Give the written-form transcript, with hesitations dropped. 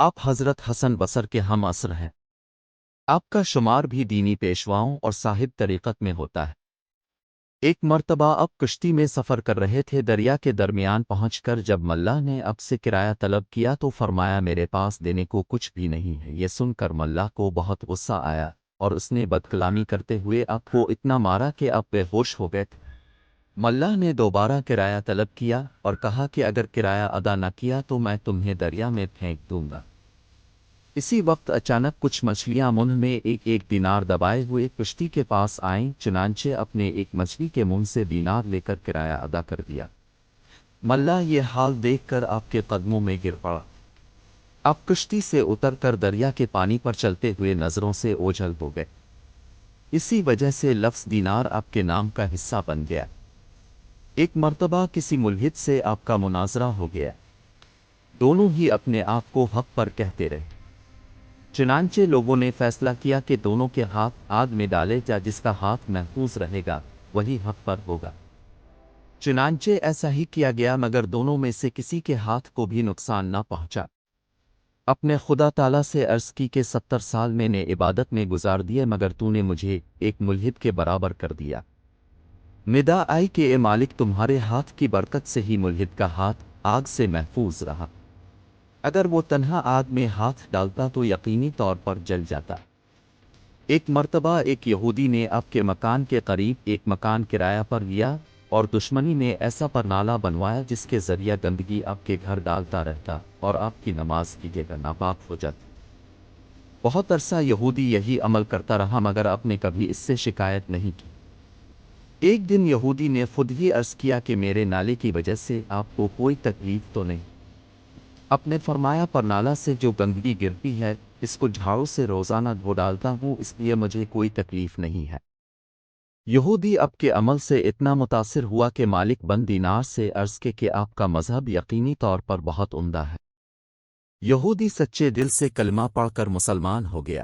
آپ حضرت حسن بصر کے ہم عصر ہیں۔ آپ کا شمار بھی دینی پیشواؤں اور صاحب طریقت میں ہوتا ہے۔ ایک مرتبہ آپ کشتی میں سفر کر رہے تھے، دریا کے درمیان پہنچ کر جب ملا نے آپ سے کرایہ طلب کیا تو فرمایا میرے پاس دینے کو کچھ بھی نہیں ہے۔ یہ سن کر ملا کو بہت غصہ آیا اور اس نے بدکلامی کرتے ہوئے آپ کو اتنا مارا کہ آپ بے ہوش ہو گئے تھے۔ ملا نے دوبارہ کرایہ طلب کیا اور کہا کہ اگر کرایہ ادا نہ کیا تو میں تمہیں دریا میں پھینک دوں گا۔ اسی وقت اچانک کچھ مچھلیاں منہ میں ایک ایک دینار دبائے ہوئے کشتی کے پاس آئیں، چنانچہ اپنے ایک مچھلی کے منہ سے دینار لے کر کرایہ ادا کر دیا۔ ملا یہ حال دیکھ کر آپ کے قدموں میں گر پڑا۔ آپ کشتی سے اتر کر دریا کے پانی پر چلتے ہوئے نظروں سے اوجھل ہو گئے۔ اسی وجہ سے لفظ دینار آپ کے نام کا حصہ بن گیا۔ ایک مرتبہ کسی ملحد سے آپ کا مناظرہ ہو گیا۔ دونوں ہی اپنے آپ کو حق پر کہتے رہے۔ چنانچہ لوگوں نے فیصلہ کیا کہ دونوں کے ہاتھ آگ میں ڈالے جا، جس کا ہاتھ محفوظ رہے گا وہی حق پر ہوگا۔ چنانچہ ایسا ہی کیا گیا، مگر دونوں میں سے کسی کے ہاتھ کو بھی نقصان نہ پہنچا۔ اپنے خدا تعالیٰ سے عرض کی کہ 70 سال میں نے عبادت میں گزار دیے، مگر تو نے مجھے ایک ملحد کے برابر کر دیا۔ ندا آئی کہ اے مالک، تمہارے ہاتھ کی برکت سے ہی ملحد کا ہاتھ آگ سے محفوظ رہا، اگر وہ تنہا آگ میں ہاتھ ڈالتا تو یقینی طور پر جل جاتا۔ ایک مرتبہ ایک یہودی نے آپ کے مکان کے قریب ایک مکان کرایہ پر لیا اور دشمنی نے ایسا پرنالہ بنوایا جس کے ذریعہ گندگی آپ کے گھر ڈالتا رہتا اور آپ کی نماز کی جگہ ناپاک ہو جاتی۔ بہت عرصہ یہودی یہی عمل کرتا رہا، مگر آپ نے کبھی اس سے شکایت نہیں کی۔ ایک دن یہودی نے خود ہی عرض کیا کہ میرے نالے کی وجہ سے آپ کو کوئی تکلیف تو نہیں؟ آپ نے فرمایا پرنالہ سے جو گندگی گرتی ہے اس کو جھاڑو سے روزانہ دھو ڈالتا ہوں، اس لیے مجھے کوئی تکلیف نہیں ہے۔ یہودی آپ کے عمل سے اتنا متاثر ہوا کہ مالک بن دینار سے عرض کے کہ آپ کا مذہب یقینی طور پر بہت عمدہ ہے۔ یہودی سچے دل سے کلمہ پڑھ کر مسلمان ہو گیا۔